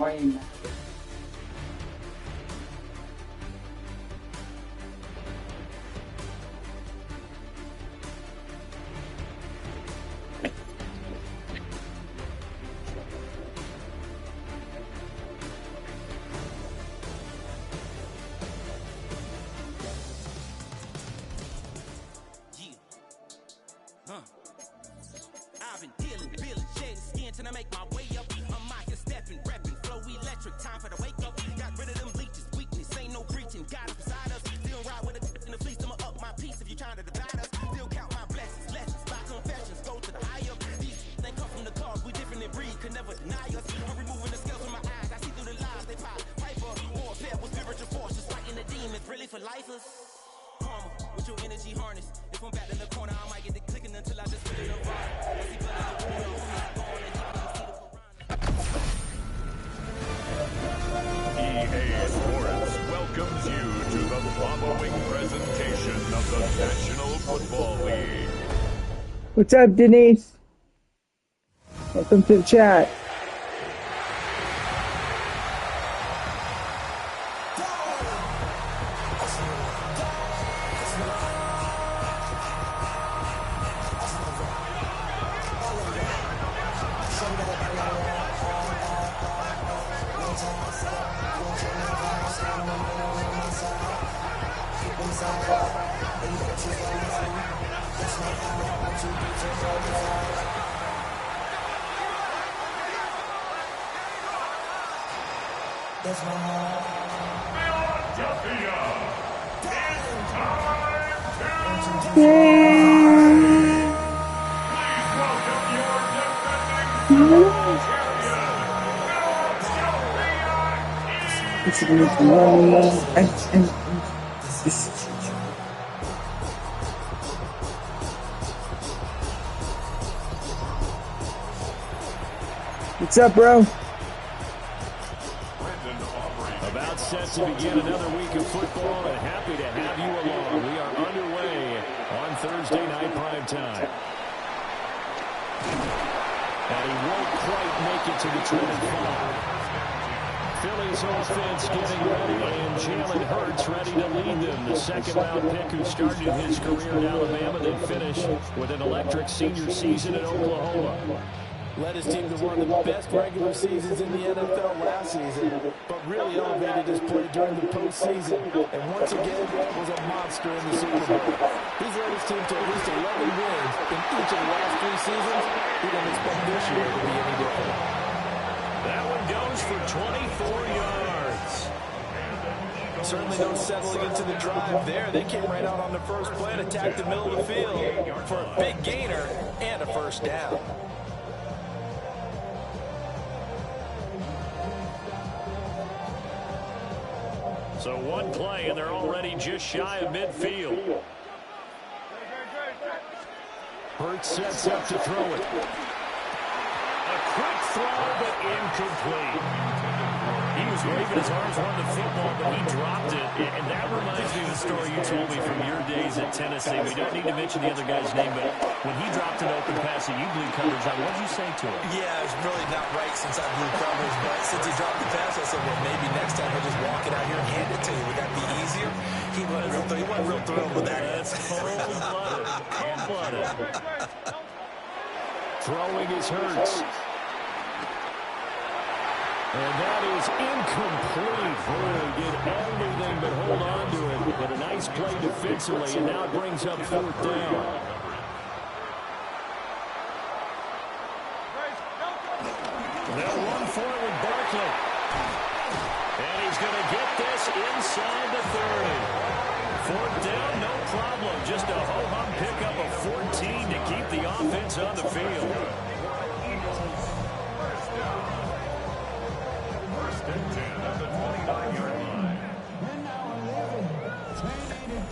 playing Madden. I've been dealing, feeling, shedding skin till I make my way up. I'm out here stepping, rapping, flow electric, time for the wake up. Got rid of them leeches, weakness, ain't no preaching. God is beside us, still ride with a in the fleece. I'ma up my piece if you trying to divide us. Still count my blessings, lessons, by confessions, go to the high up. These they come from the cause, we different in breed, could never deny us. I'm removing the scales from my eyes, I see through the lies they pop. Hyper, warfare with spiritual forces, fighting the demons, really for lifers. Karma, with your energy harness. If I'm back in the corner, I might get the clicking until I just feel it around. I see blood in the wound, I'm gone, and deep EA Sports welcomes you to the following presentation of the National Football League. What's up, Denise? Welcome to the chat. What's up, bro? About set to begin another week of football, and happy to have you along. We are underway on Thursday night prime time. And he won't quite make it to the 25. Philly's offense getting ready, and Jalen Hurts ready to lead them. The second-round pick who started his career at Alabama, then finished with an electric senior season at Oklahoma. Led his team to one of the best regular seasons in the NFL last season, but really elevated his play during the postseason, and once again was a monster in the Super Bowl. He's led his team to at least 11 wins in each of the last 3 seasons. We don't expect this year to be any different. That one goes for 24 yards. Certainly no settling into the drive there. They came right out on the first play and attacked the middle of the field for a big gainer and a first down. So one play, and they're already just shy of midfield. Hurts sets up to throw it. A quick throw, but incomplete. He was waving his arms on the football, but he dropped it. And that reminds me of the story you told me from your days at Tennessee. We don't need to mention the other guy's name, but when he dropped an open pass that you blew coverage on, what did you say to him? Yeah, it's really not right since I blew coverage, but since he dropped the pass, I said, well, maybe next time he'll just walk it out here and hand it to you. Would that be easier? He wasn't real thrilled with that. That's cold-blooded. Cold-blooded. Throwing is Hurts. And that is incomplete. Boy, did everything but hold on to it. But a nice play defensively, and now it brings up 4th down. They'll run forward, Barkley. And he's going to get this inside the 30. 4th down, no problem. Just a ho-hum pickup of 14 to keep the offense on the field.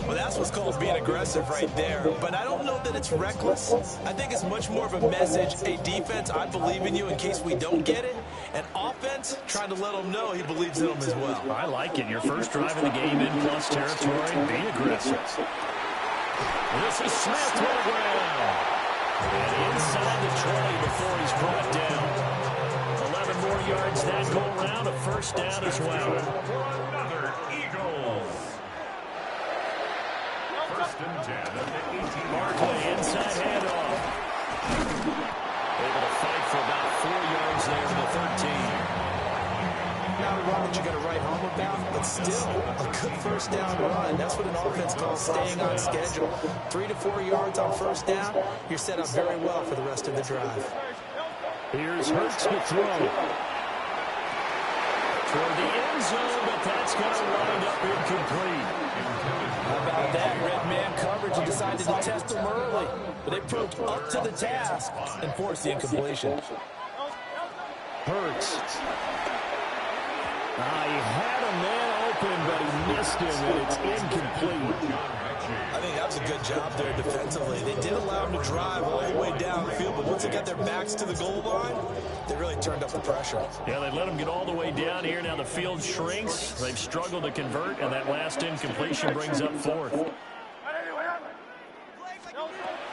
Well, that's what's called being aggressive right there. But I don't know that it's reckless. I think it's much more of a message. A defense, I believe in you in case we don't get it. And offense, trying to let them know he believes in them as well. I like it. Your first drive of the game in plus territory. Be aggressive. This is Smith to the ground. And inside the 20 before he's brought down. 11 more yards that go around, a first down as well. Another Eagles. First and 10 at the 18. Barkley inside handoff. Able to fight for about 4 yards there to the 13. Not a run that you're going to write home about, but still a good first down run. That's what an offense calls staying on schedule. 3 to 4 yards on first down, you're set up very well for the rest of the drive. Here's Hurts to throw. Toward the end zone, but that's going to wind up incomplete. How about that? Red man coverage and decided to test them early. But they proved up to the task and forced the incompletion. Hurts. He had a man open, but he missed him, and it's incomplete. I think that was a good job there defensively. They did allow them to drive all the way down the field, but once they got their backs to the goal line, they really turned up the pressure. Yeah, they let them get all the way down here. Now the field shrinks. They've struggled to convert, and that last incompletion brings up fourth.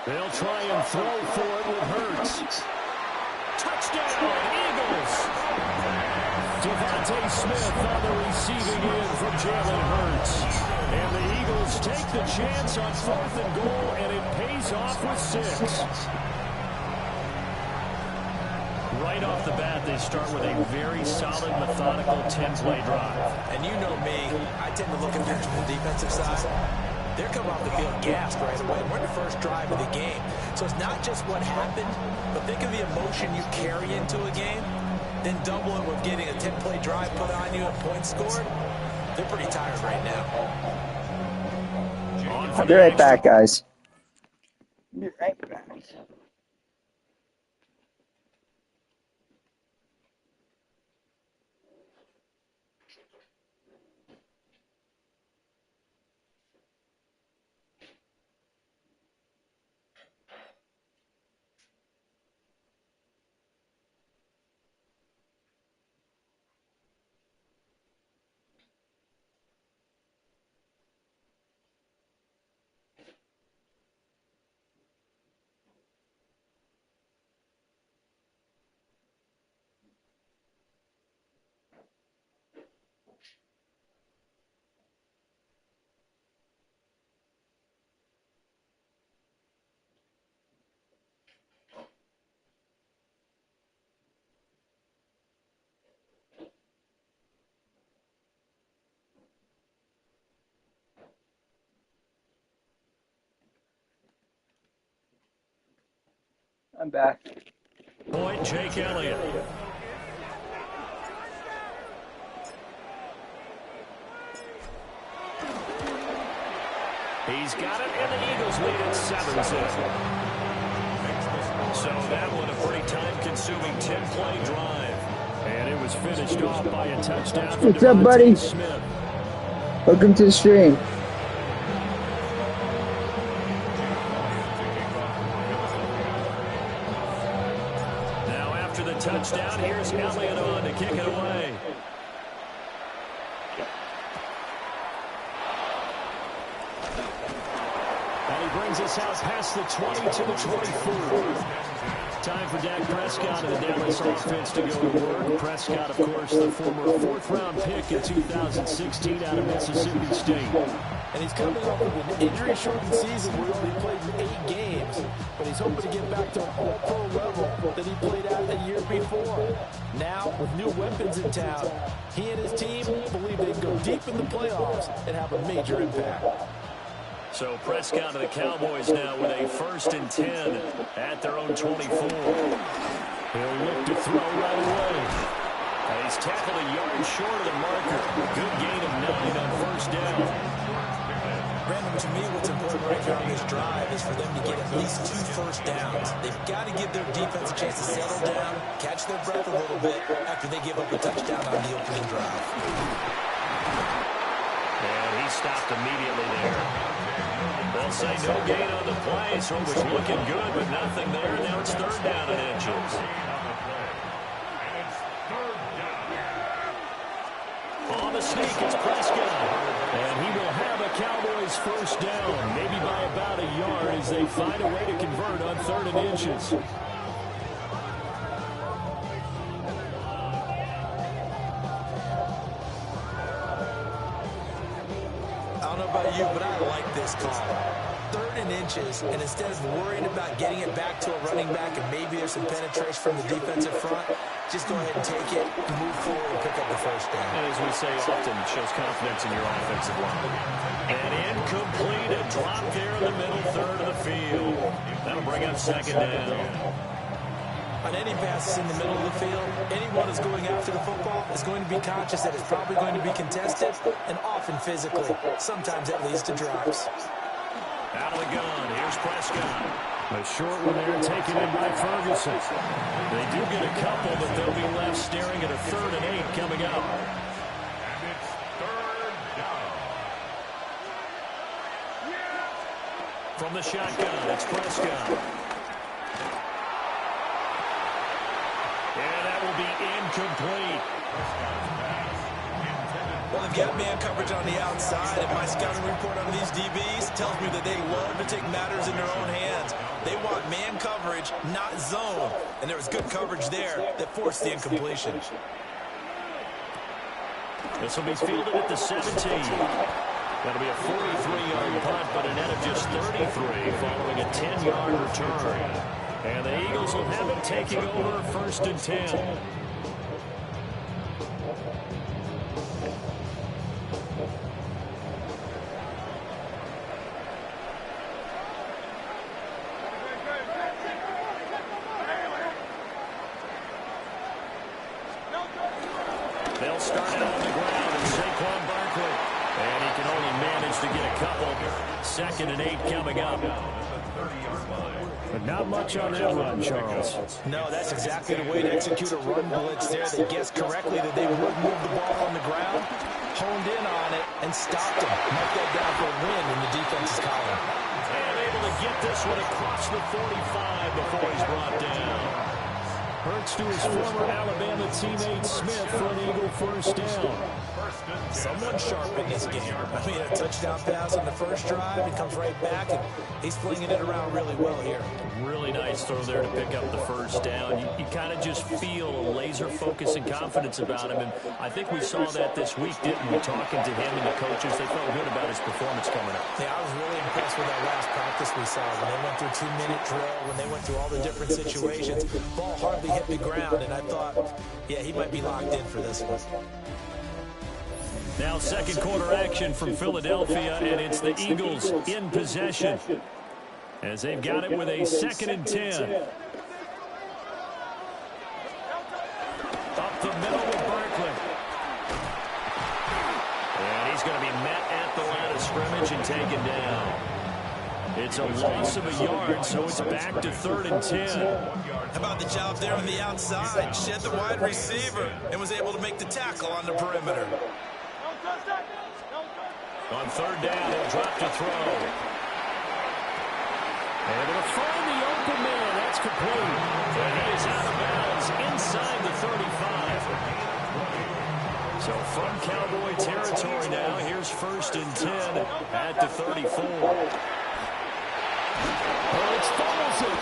They'll try and throw for it with Hurts. Touchdown, Eagles! Devontae Smith on the receiving end from Jalen Hurts. And the Eagles take the chance on 4th and goal, and it pays off with 6. Right off the bat, they start with a very solid, methodical 10-play drive. And you know me, I tend to look at that from the defensive side. They're coming off the field gassed right away. We're in the first drive of the game. So it's not just what happened, but think of the emotion you carry into a game. Then double it with getting a 10-play drive put on you and points scored. They're pretty tired right now. I'll be right back, guys. Be right back. I'm back. Point, Jake Elliott. He's got it, and the Eagles lead at 7-0. So that one a pretty time-consuming 10-play drive. And it was finished off by a touchdown for What's up, buddy? Smith. Welcome to the stream. Touchdown. Here's Elliott on to kick it away. And he brings us out past the 20 to the 24. Time for Dak Prescott and the Dallas offense to go to work. Prescott, of course, the former 4th-round pick in 2016 out of Mississippi State. And he's coming off of an injury-shortened season where he only played 8 games. But he's hoping to get back to an all-pro level that he played at the year before. Now, with new weapons in town, he and his team believe they can go deep in the playoffs and have a major impact. So Prescott of the Cowboys now with a 1st and 10 at their own 24. He'll look to throw right away. And he's tackled a yard short of the marker. Good gain of 9 on 1st down. Brandon, to me, what's important right here on this drive is for them to get at least 2 first downs. They've got to give their defense a chance to settle down, catch their breath a little bit after they give up a touchdown on the opening drive. And he stopped immediately there. They'll say no gain on the play, so it was looking good, but nothing there. Now it's 3rd down and inches. On the sneak, it's Prescott. And he will have a Cowboys 1st down, maybe by about a yard as they find a way to convert on 3rd and inches. don't know about you, but I like this call. 3rd and inches, and instead of worrying about getting it back to a running back and maybe there's some penetration from the defensive front, just go ahead and take it, move forward, and pick up the first down. And as we say often, it shows confidence in your offensive line. And incomplete, a drop there in the middle third of the field. That'll bring up 2nd down. On any passes in the middle of the field, anyone who's going after the football is going to be conscious that it's probably going to be contested and often physically. Sometimes that leads to drops. Out of the gun, here's Prescott. A short one there taken in by Ferguson. They do get a couple, but they'll be left staring at a 3rd and 8 coming up. And it's 3rd down. From the shotgun, it's Prescott. And that will be incomplete. Well, they've got man coverage on the outside, and my scouting report on these DBs tells me that they love to take matters in their own hands. They want man coverage, not zone. And there was good coverage there that forced the incompletion. This will be fielded at the 17. That'll be a 43-yard punt, but a net of just 33 following a 10-yard return. And the Eagles will have it taking over 1st and 10. They'll start it on the ground, and Saquon Barkley. And he can only manage to get a couple. 2nd and 8 coming up. But not much on that run, Charles. No, that's exactly the way to execute a run blitz there. They guessed correctly that they would move the ball on the ground, honed in on it, and stopped him. Mark that down for a win in the defense's column. And able to get this one across the 45 before he's brought down. Hurts to his former Alabama teammate Smith for an Eagle 1st down. Someone sharp in this game. I mean, a touchdown pass on the first drive. He comes right back, and he's flinging it around really well here. Really nice throw there to pick up the 1st down. You kind of just feel a laser focus and confidence about him, and I think we saw that this week, didn't we? Talking to him and the coaches, they felt good about his performance coming up. Yeah, I was really impressed with that last practice we saw. When they went through 2-minute drill, when they went through all the different situations, ball hardly hit the ground, and I thought, yeah, he might be locked in for this one. Now 2nd quarter action from Philadelphia, and it's the Eagles in possession as they've got it with a 2nd and 10. Up the middle with Barkley. And he's going to be met at the line of scrimmage and taken down. It's a loss of a yard, so it's back to 3rd and 10. How about the job there on the outside? Shed the wide receiver and was able to make the tackle on the perimeter. On 3rd down, he'll drop to throw. And it'll find the open man. That's complete. And he is out of bounds inside the 35. So from Cowboy territory now, here's 1st and 10 at the 34. Hurts fumbles it.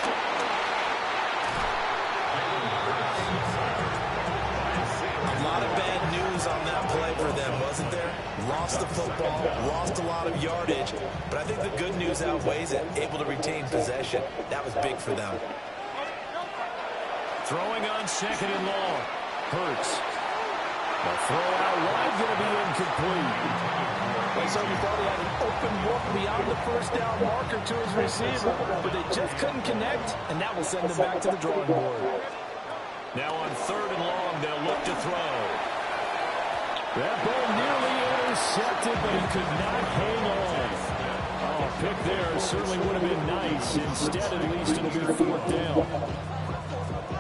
A lot of bad news on that play for them, wasn't there? Lost the football, lost a lot of yardage, but I think the good news outweighs it. Able to retain possession. That was big for them. Throwing on 2nd and long. Hurts. The throw out wide going to be incomplete. So you thought he had an open look beyond the 1st down marker to his receiver, but they just couldn't connect, and that will send them back to the drawing board. Now on 3rd and long, they'll look to throw. That ball nearly intercepted, but he could not hang on. Oh, a pick there certainly would have been nice. Instead, at least it'll be 4th down.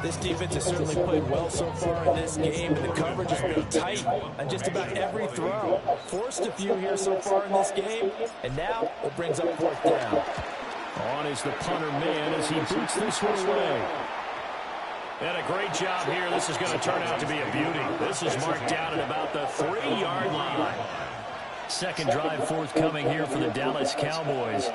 This defense has certainly played well so far in this game, and the coverage has been tight on just about every throw. Forced a few here so far in this game, and now it brings up 4th down. On is the punter man as he boots this one away. And a great job here. This is going to turn out to be a beauty. This is marked down at about the 3-yard line. 2nd drive forthcoming here for the Dallas Cowboys.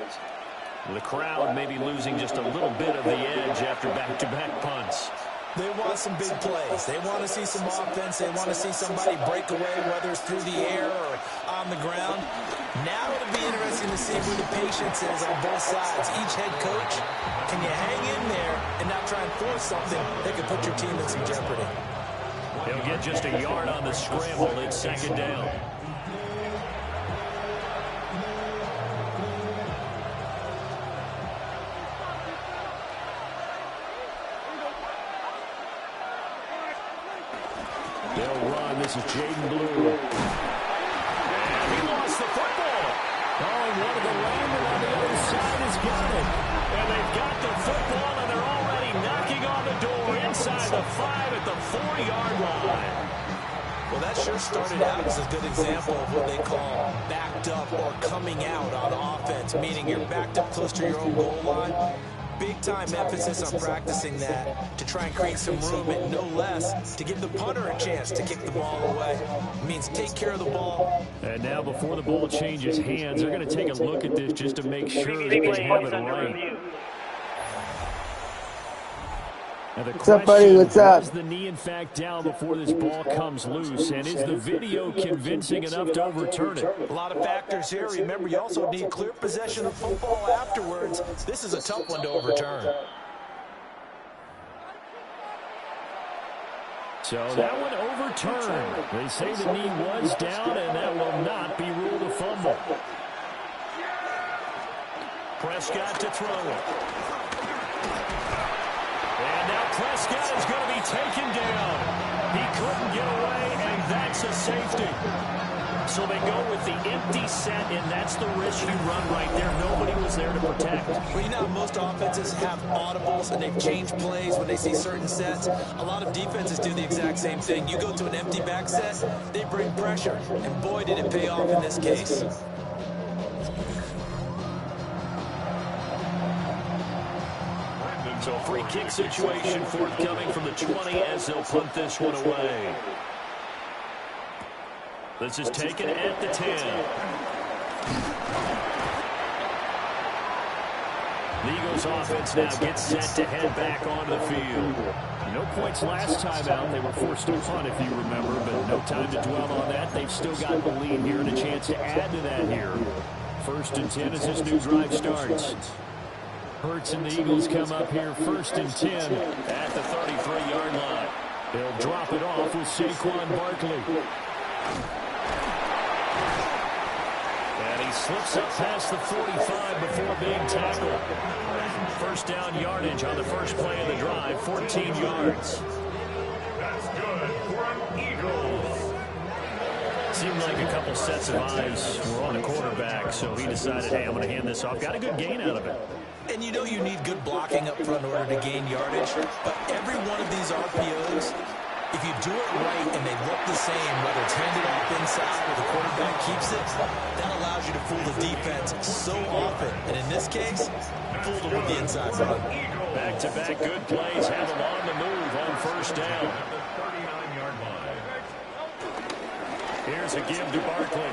The crowd may be losing just a little bit of the edge after back-to-back punts. They want some big plays. They want to see some offense. They want to see somebody break away, whether it's through the air or on the ground. Now it'll be interesting to see where the patience is on both sides. Each head coach, can you hang in there and not try and force something that could put your team in some jeopardy? He'll get just a yard on the scramble. It's second down. They'll run. This is Jaden Blue. And he lost the football. Oh, and one of the linemen on the other side has got it. And they've got the football, and they're already knocking on the door inside the 5 at the 4-yard line. Well, that sure started out as a good example of what they call backed up or coming out on offense, meaning you're backed up close to your own goal line. Big-time emphasis on practicing that to try and create some room and no less to give the punter a chance to kick the ball away. It means take care of the ball. And now before the ball changes hands, they're going to take a look at this just to make sure that they have it right. What's up, buddy? What's up? Is the knee, in fact, down before this ball comes loose? And is the video convincing enough to overturn it? A lot of factors here. Remember, you also need clear possession of football afterwards. This is a tough one to overturn. So that one overturned. They say the knee was down, and that will not be ruled a fumble. Prescott to throw it. And now Prescott is going to be taken down. He couldn't get away, and that's a safety. So they go with the empty set, and that's the risk you run right there. Nobody was there to protect. Well, you know, most offenses have audibles, and they've changed plays when they see certain sets. A lot of defenses do the exact same thing. You go to an empty back set, they bring pressure, and boy, did it pay off in this case. So free kick situation forthcoming from the 20 as they'll punt this one away. This is taken at the 10. The Eagles offense now gets set to head back onto the field. No points last time out. They were forced to punt, if you remember, but no time to dwell on that. They've still got the lead here and a chance to add to that here. 1st and 10 as this new drive starts. Hurts and the Eagles come up here 1st and 10 at the 33-yard line. They'll drop it off with Saquon Barkley. And he slips up past the 45 before being tackled. 1st down yardage on the first play of the drive, 14 yards. That's good for an Eagles. Seemed like a couple sets of eyes were on the quarterback, so he decided, hey, I'm going to hand this off. Got a good gain out of it. And you know you need good blocking up front in order to gain yardage, but every one of these RPOs, if you do it right and they look the same, whether it's handed off inside or the quarterback keeps it, that allows you to fool the defense so often. And in this case, fooled them with the inside run. Back-to-back good plays have them on the move on 1st down. Here's a give to Barkley.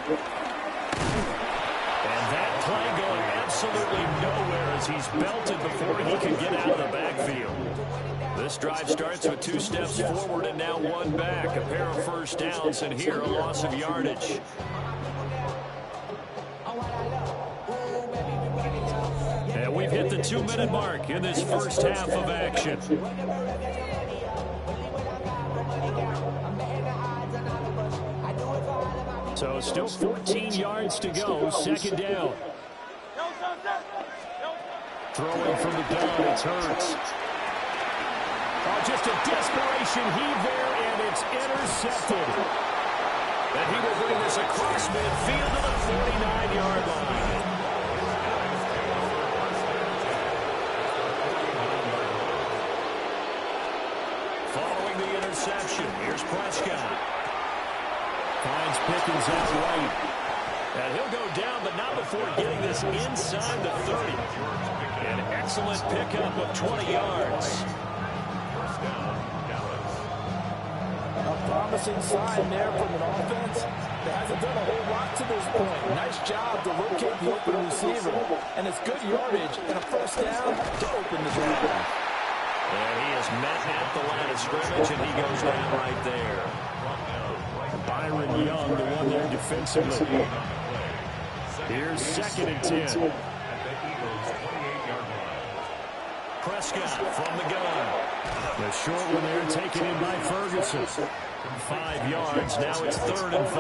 And that play going absolutely nowhere as he's belted before he can get out of the backfield. This drive starts with 2 steps forward and now 1 back. A pair of 1st downs, and here a loss of yardage. And we've hit the 2-minute mark in this first half of action. So still 14 yards to go, 2nd down. Throwing from the gun, it's Hurts. Oh, just a desperation heave there, and it's intercepted. And he will bring this across midfield to the 49-yard line. Following the interception, here's Prescott. Finds Pickens out right. And he'll go down, but not before getting this inside the 30. An excellent pickup of 20 yards. A promising sign there from an offense that hasn't done a whole lot to this point. Nice job to locate the open receiver. And it's good yardage and a 1st down to open the drive. And he is met at the line of scrimmage, and he goes down right there. Byron Young, the one there defensively. Here's 2nd and 10. Prescott from the gun. The short one there taken in by Ferguson. 5 yards. Now it's 3rd and 5.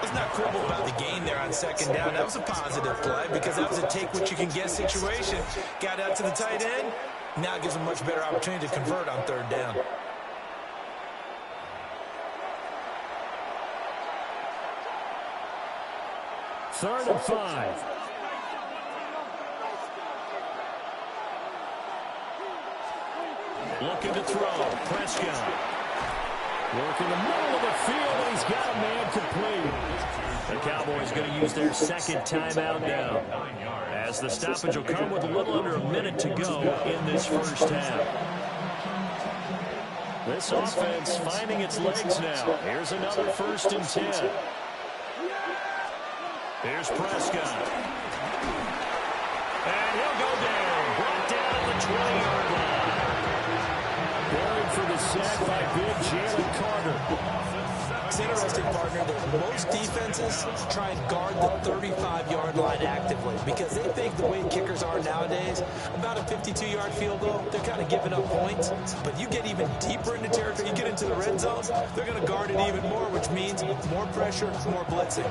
Let's not quibble about the gain there on 2nd down. That was a positive play because that was a take-what-you-can-get situation. Got out to the tight end. Now it gives him a much better opportunity to convert on 3rd down. Third and 5. Looking to throw. Prescott. Working the middle of the field, and he's got a man complete. The Cowboys going to use their 2nd timeout now, as the stoppage will come with a little under a minute to go in this first half. This offense finding its legs now. Here's another 1st and 10. Here's Prescott. And he'll go down. Brought down at the 20-yard line. Buried for the sack by big Jalen Carter. It's interesting, partner, that most defenses try and guard the 35-yard line actively because they think the way kickers are nowadays, about a 52-yard field goal, they're kind of giving up points. But you get even deeper into territory, you get into the red zone, they're going to guard it even more, which means more pressure, more blitzing.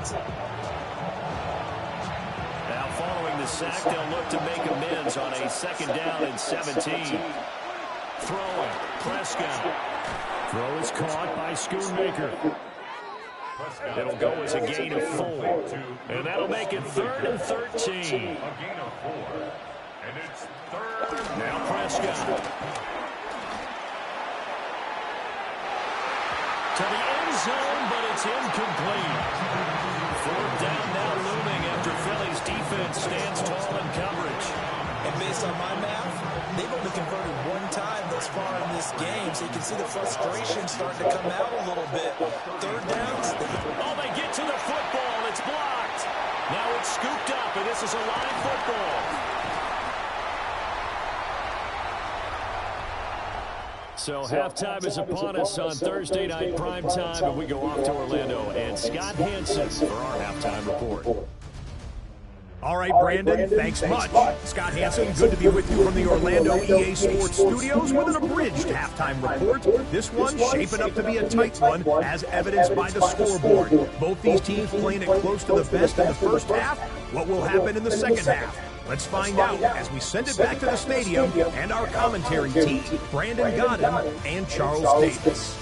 Now following the sack, they'll look to make amends on a 2nd down and 17. Throwing. Prescott. Throw is caught by Schoonmaker. It'll go as a gain of 4. And that'll make it 3rd and 13. Now Prescott. To the end zone, but it's incomplete. 4th down now looming after Philly's defense stands tall in coverage. And based on my math, they've only converted 1 time thus far in this game, so you can see the frustration starting to come out a little bit. 3rd downs. Oh, they get to the football. It's blocked. Now it's scooped up, and this is a live football. So halftime is upon us on Thursday night prime time, and we go off to Orlando. And Scott Hansen for our halftime report. All right, Brandon, thanks much. Scott Hansen, good to be with you from the Orlando EA Sports Studios with an abridged halftime report. This one shaping up to be a tight one, as evidenced by the scoreboard. Both these teams playing it close to the best in the first half. What will happen in the second half? Let's find out as we send it back to the stadium and our commentary team, Brandon Godden and Charles Davis.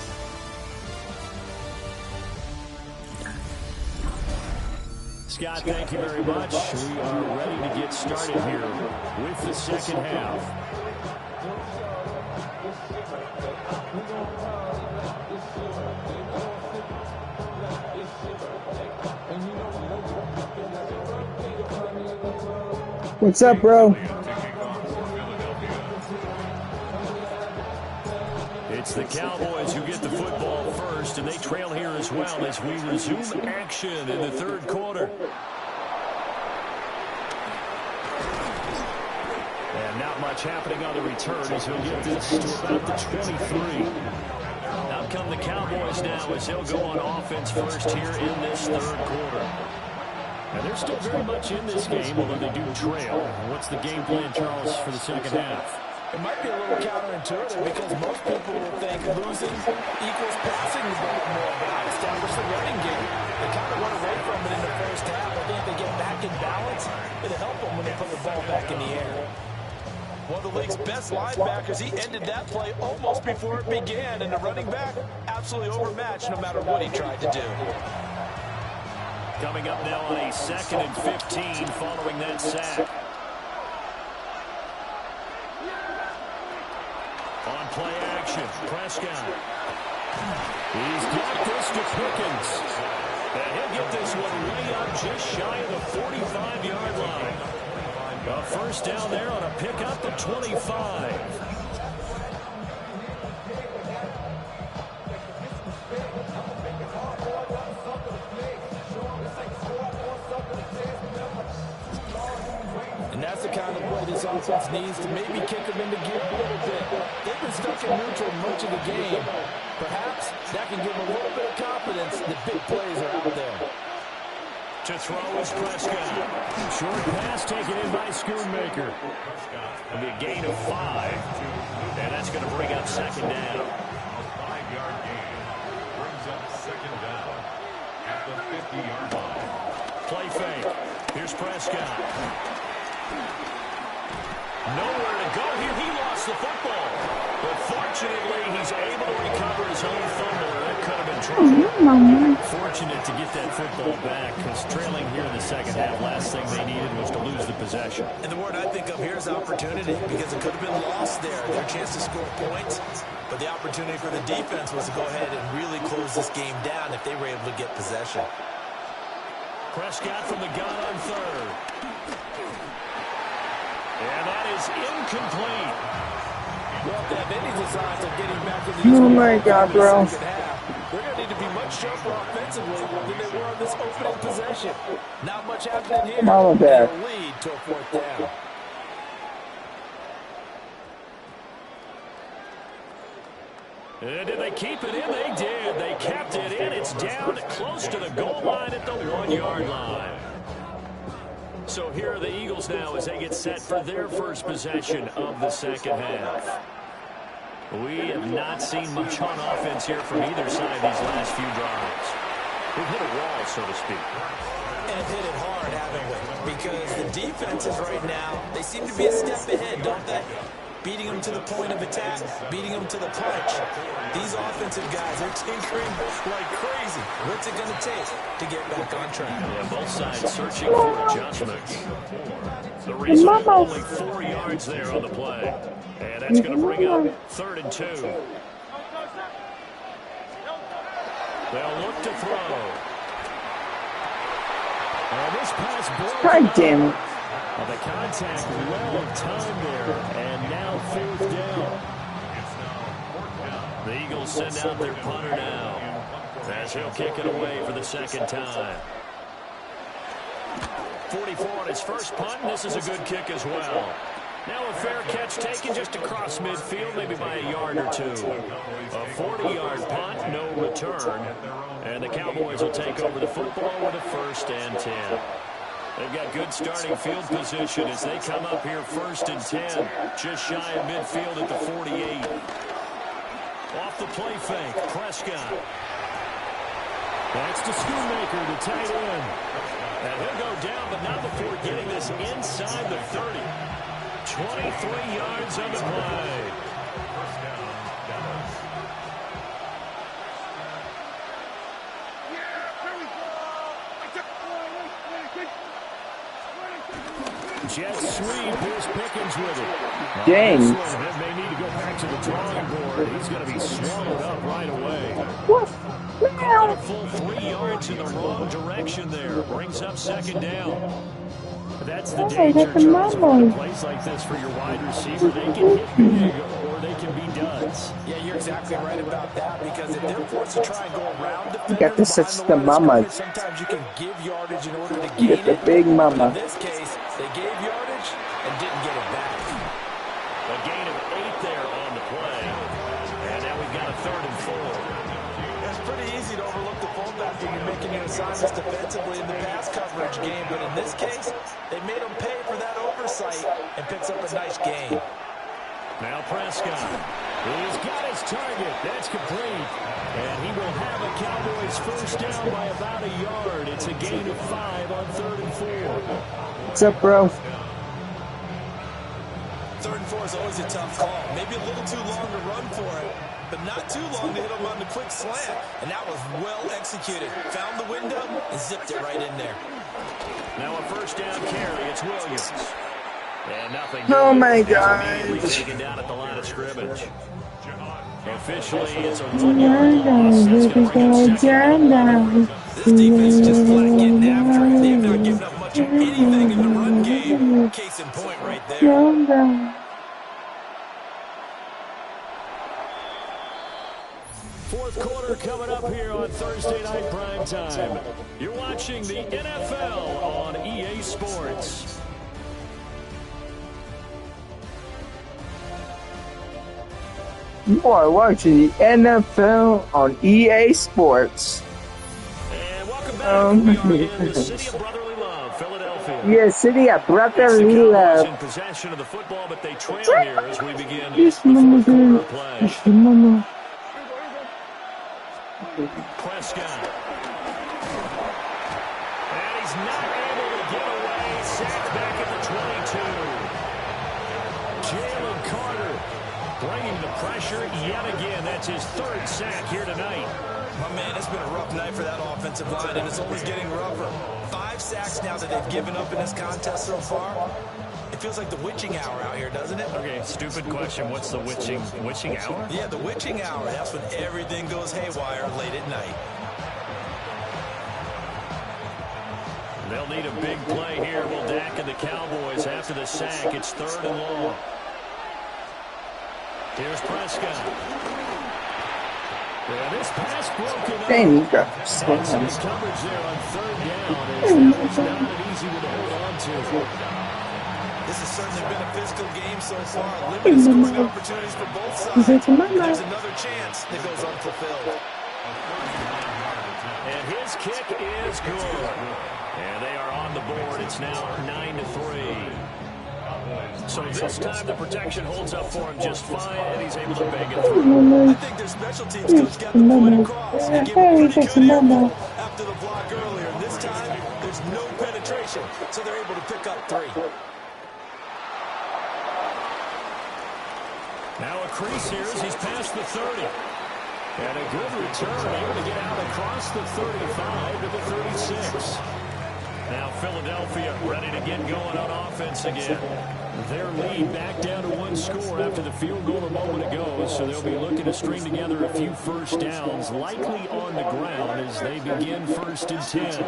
Scott, thank you very much. We are ready to get started here with the second half. What's up, bro? It's the Cowboys who get the football first, and they trail here as well as we resume action in the 3rd quarter. And not much happening on the return as he'll get this to about the 23. Out come the Cowboys now as they'll go on offense first here in this 3rd quarter. And they're still very much in this game, although they do trail. What's the game plan, Charles, for the second half? It might be a little counterintuitive because most people will think losing equals passing the ball more, but establish the running game. They kind of went away from it in the first half. I think if they get back in balance, it'll help them when they put the ball back in the air. One of the league's best linebackers, he ended that play almost before it began, and the running back absolutely overmatched no matter what he tried to do. Coming up now on a 2nd and 15 following that sack. On play action, Prescott. He's got this to Pickens. And he'll get this one way up just shy of the 45-yard line. A 1st down there on a pickup at 25. That's the kind of play this offense needs to maybe kick them into gear a little bit. They've been stuck in neutral much of the game. Perhaps that can give them a little bit of confidence that big plays are out there. To throw is Prescott. Short pass taken in by Schoonmaker. It'll be a gain of 5. And that's going to bring up second down. A 5-yard gain brings up second down at the 50-yard line. Play fake. Here's Prescott. Nowhere to go here. He lost the football. But fortunately, he's able to recover his own fumble. That could have been trouble. Fortunate to get that football back, because trailing here in the second half, last thing they needed was to lose the possession. And the word I think of here is opportunity, because it could have been lost there. Their chance to score points. But the opportunity for the defense was to go ahead and really close this game down if they were able to get possession. Prescott from the gun on third. And that is incomplete. Well, if they have any designs of getting back in the Oh my God, bro. they're going to need to be much sharper offensively than they were on this opening possession. Not much happening here. Mama bear. They'll lead to a 4th down. And did they keep it in? They did. They kept it in. It's down close to the goal line at the 1-yard line. So here are the Eagles now as they get set for their first possession of the second half. We have not seen much on offense here from either side these last few drives. We've hit a wall, so to speak. And hit it hard, haven't we? Because the defenses right now, they seem to be a step ahead, don't they? Beating them to the point of attack, beating them to the punch. These offensive guys are tinkering like crazy. What's it going to take to get back on track? Yeah, both sides searching for adjustments. The result, only 4 yards there on the play. And that's going to bring up 3rd and 2. They'll look to throw. And this pass broke. God damn it. Well, the contact well timed there, and now 4th down. The Eagles send out their punter now, as he'll kick it away for the second time. 44 on his first punt, and this is a good kick as well. Now a fair catch taken just across midfield, maybe by a yard or two. A 40-yard punt, no return, and the Cowboys will take over the football with a 1st and 10. They've got good starting field position as they come up here 1st and 10, just shy of midfield at the 48. Off the play fake, Prescott. That's to Schoonmaker, the tight end. And he'll go down, but not before getting this inside the 30. 23 yards on the play. Jet sweep. Here's Pickens with it. Dang. This one may need to go back to the drawing board. He's going to be swallowed up right away. What? Got a full 3 yards in the wrong direction there. Brings up second down. That's the danger, Charles, of a place like this for your wide receiver. They can hit big or they can be duds. Yeah, you're exactly right about that, because if they're forced to try and go around defenders, Got this, it's the mamas. sometimes you can give yardage in order to gain Get the it. big In mama. this case, they gave yardage and didn't get it back. A gain of 8 there on the play. And now we've got a 3rd and 4. It's pretty easy to overlook the fullback when you're making your assignments defensively in the pass coverage game, but in this case, they made him pay for that oversight and picks up a nice gain. Now Prescott. He's got his target. That's complete. And he will have a Cowboys 1st down by about a yard. It's a gain of 5 on 3rd and 4. What's up, bro? 3rd and 4 is always a tough call. Maybe a little too long to run for it, but not too long to hit him on the quick slant. And that was well executed. Found the window and zipped it right in there. Now a 1st down carry. It's Williams. And nothing. Oh my God. Immediately taken down at the line of scrimmage. Officially, it's a 1-yard loss. That's going to bring up second. This defense is just flat getting after it. They have not given up much of anything in the run game. Case in point right there. Fourth quarter coming up here on Thursday Night Primetime. You're watching the NFL on EA Sports. You are watching the NFL on EA Sports. And welcome back. We are in the city of brotherly love, Philadelphia. Yeah, city of It's the brotherly Cowboys love. in possession of the football, but they trail here as we begin the fourth quarter play. Prescott. And he's not able to get away. Sacked back at the 22. Jalen Carter bringing the pressure yet again. That's his third sack here tonight. My man, it's been a rough night for that offensive line, and it's only getting rougher. 5 sacks now that they've given up in this contest so far. It feels like the witching hour out here, doesn't it? Okay, stupid question. What's the witching hour? Yeah, the witching hour. That's when everything goes haywire late at night. They'll need a big play here. Will Dak and the Cowboys after the sack. It's 3rd and long. Here's Prescott. Yeah, this pass broken up. Dang, you got Excellent coverage there on 3rd down. That was not an easy one to hold on to. This has certainly been a physical game so far. Limited scoring opportunities for both sides. There's another chance that goes unfulfilled. And his kick is good. And they are on the board. It's now 9-3. So this time the protection holds up for him just fine, and he's able to bang it through. I think their special teams coach got the point across. He gave a pretty good interval after the block earlier. And this time, there's no penetration, so they're able to pick up 3. Now a crease here as he's past the 30. And a good return, able to get out across the 35 to the 36. Now Philadelphia ready to get going on offense again. Their lead back down to 1 score after the field goal a moment ago, so they'll be looking to string together a few first downs, likely on the ground as they begin 1st and 10.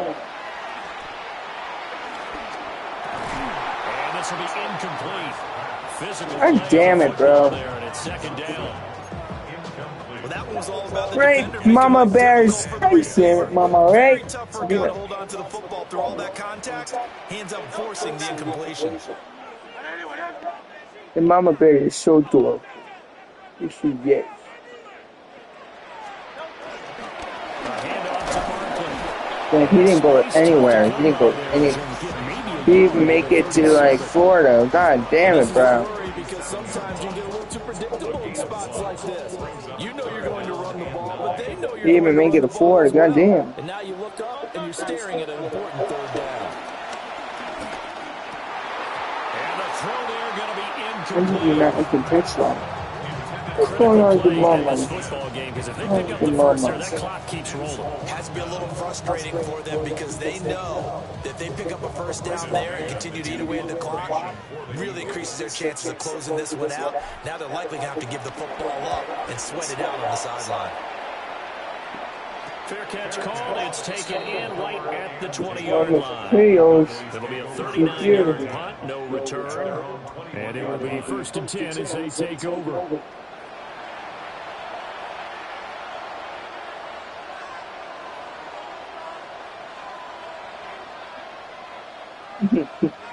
And this will be incomplete. Physical God damn it, bro. there, and it's 2nd down. Well, that one was all about the Right, defender Mama making Bears. those I damn it, Mama, Very right? tough for a guy to hold on to the football through all that contact. Hands up forcing the incompletion. The Mama Bear is so dope. Yes, she is. Yeah, he didn't go anywhere. He didn't go any. He didn't make it to like Florida. God damn it, bro. Because sometimes you get a little too predictable in spots like this. You know you're going to run the ball, but they know you're He didn't even make it to Florida. God damn. And now you look up and you're staring at an important 3rd down. And the throw there going to be When did you incomplete. not make a touchdown? What's going on with the mom, man? Football game, because if they pick up the first there, that clock keeps rolling. Has to be a little frustrating for them because they know that they pick up a first down there and continue to eat away at the clock, really increases their chances of closing this one out. Now they're likely going to have to give the football up and sweat it out on the sideline. Fair catch called. It's taken in right at the 20-yard line. Chaos. It'll be a 39-yard punt, no return. And it will be 1st and 10 as they take over.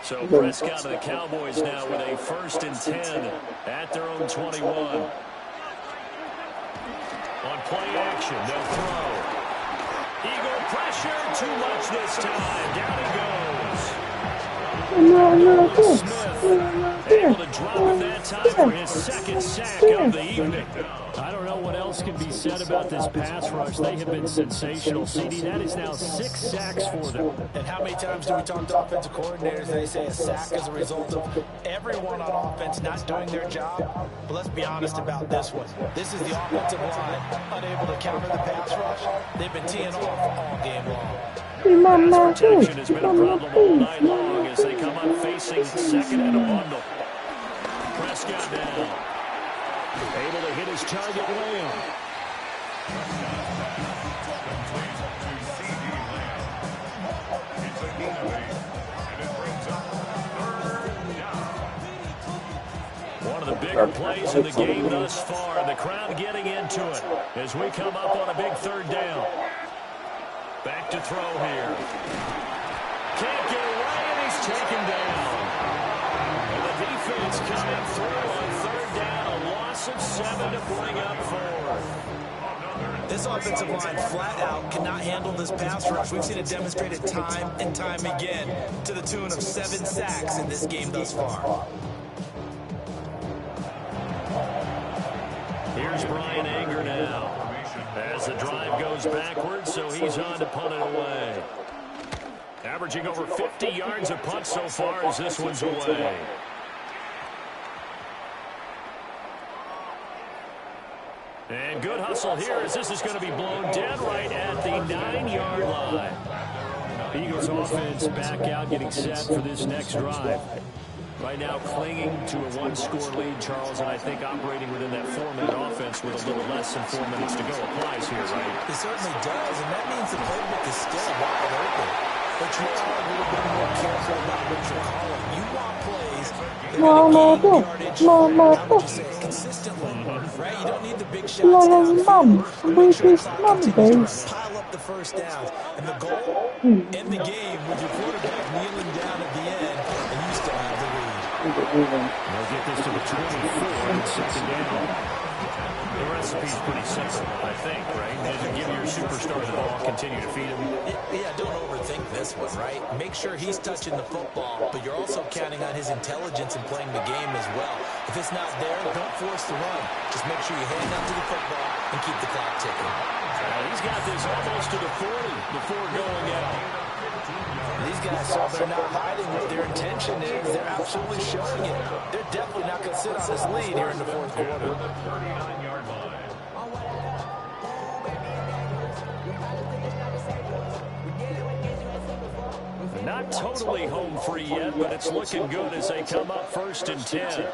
So Prescott and the Cowboys now with a 1st and 10 at their own 21. On play action, they'll throw. Eagle pressure, too much this time. Down he goes. Smith able to drop him that time for his 2nd sack of the evening. I don't know what else can be said about this pass rush. They have been sensational, CD. That is now 6 sacks for them. And how many times do we talk to offensive coordinators? They say a sack as a result of everyone on offense not doing their job. But let's be honest about this one. This is the offensive line unable to counter the pass rush. They've been teeing off all game long. Pass protection has been a problem all night long as they come up facing 2nd and a bundle. Prescott now. Able to hit his target William. One of the bigger plays in the game thus far, and the crowd getting into it as we come up on a big 3rd down. Back to throw here. Can't get away, and he's taken down. And the defense coming through on 3rd down, a loss loss of 7 to bring up 4. This offensive line flat out cannot handle this pass rush. We've seen it demonstrated time and time again to the tune of 7 sacks in this game thus far. Here's Brian Anger now. As the drive goes backwards, so he's on to punt it away. Averaging over 50 yards a punt so far as this one's away. And good hustle here as this is going to be blown dead right at the 9-yard line. Eagles offense back out, getting set for this next drive. Right now clinging to a 1-score lead, Charles, and I think operating within that 4-minute offense with a little less than 4 minutes to go applies here, right? It certainly does, and that means the playbook is still wide open. But you are a little bit more careful about what you're calling. You want plays that are going to gain yardage, how would you say, consistently, right? You don't need the big shots downfield. You make sure the clock continues to run. Pile up the first downs. And the goal, end the game with your quarterback kneeling down at the end, and you still have the lead. They'll get this to the 24 and 2nd down. The recipe's pretty simple, I think, right? As you give your superstar the ball, continue to feed him. Yeah, don't overthink this one, right? Make sure he's touching the football, but you're also counting on his intelligence in playing the game as well. If it's not there, don't force the run. Just make sure you hand out to the football and keep the clock ticking. He's got this almost to the 40 before going out. These guys, so they're not hiding what their intention is. They're absolutely showing it. They're definitely not going to sit on this lead here in the fourth quarter. Not totally home free yet, but it's looking good as they come up 1st and 10.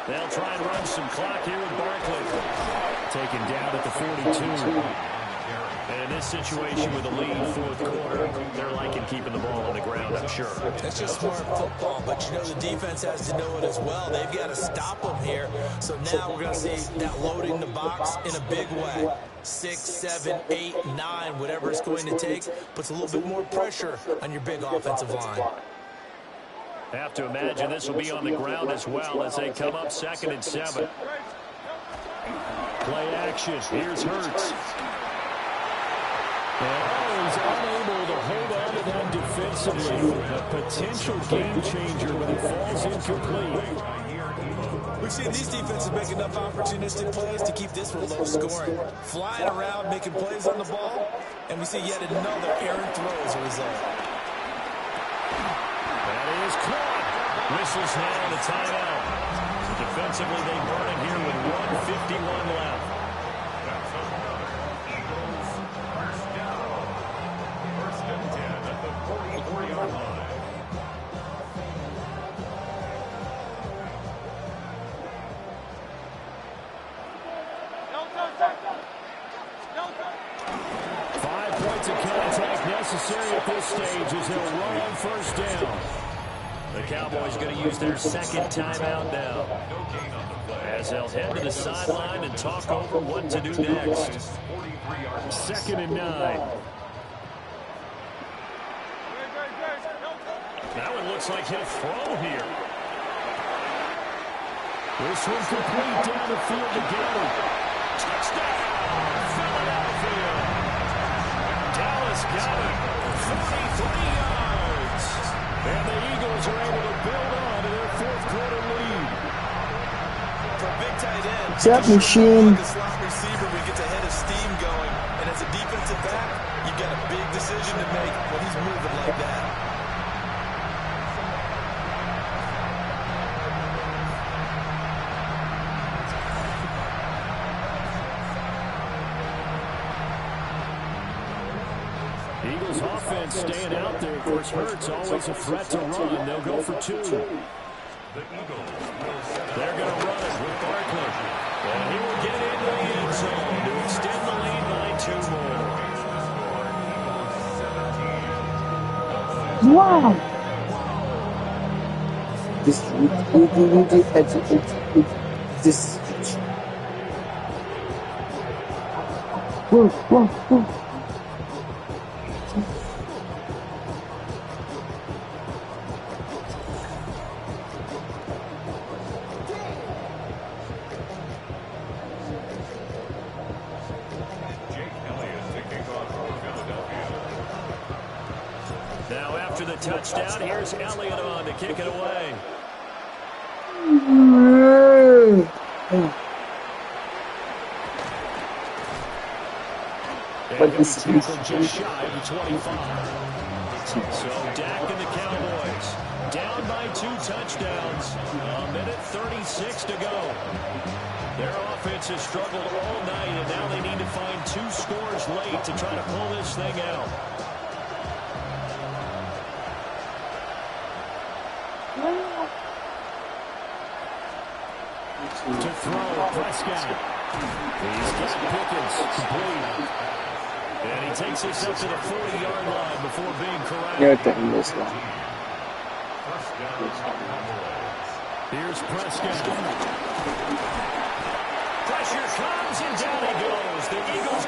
They'll try and run some clock here with Barkley. Taken down at the 42. And in this situation with a lead 4th quarter, they're liking keeping the ball on the ground, I'm sure. That's just smart football, but you know the defense has to know it as well. They've got to stop them here. So now we're going to see that loading the box in a big way. 6, 7, 8, 9, whatever it's going to take, puts a little bit more pressure on your big offensive line. Have to imagine this will be on the ground as well as they come up 2nd and 7. Play action. Here's Hurts. Oh, he's unable to hold on to that defensively. A potential game changer, but it falls incomplete. We've seen these defenses make enough opportunistic plays to keep this one low scoring. Flying around, making plays on the ball, and we see yet another errant throw as a result. That is caught. Whistles now on the timeout. Defensively, they burn it here with 1:51 left. Necessary at this stage as they'll run on 1st down. The Cowboys going to use their 2nd timeout now, as they'll head to the sideline and talk over what to do next. 2nd and 9. Now it looks like he'll throw here. This one complete down the field to Galley. Touchdown, Philadelphia. Dallas got it. 43 yards. And the Eagles are able to build on to their 4th quarter lead. For a big tight end, What's up, machine? the slot receiver when he gets a head of steam going. And as a defensive back, you've got a big decision to make when he's moving like that. Eagles offense staying out there. Of course, Hurts always a threat to run. They'll go for 2. They're going to run it with Barkley. And he will get into the end zone to extend the lead by 2 more. Wow. This. Whoa. touchdown. Here's Elliott on to kick it away. But this is Just shy of the 25. So Dak and the Cowboys down by 2 touchdowns. A minute 36 to go. Their offense has struggled all night, and now they need to find 2 scores late to try to pull this thing out. To throw, Prescott. He's got Pickens complete. And he takes this up to the 40-yard line before being corralled. You're taking this one. Here's Prescott. Pressure comes, and down he goes. The Eagles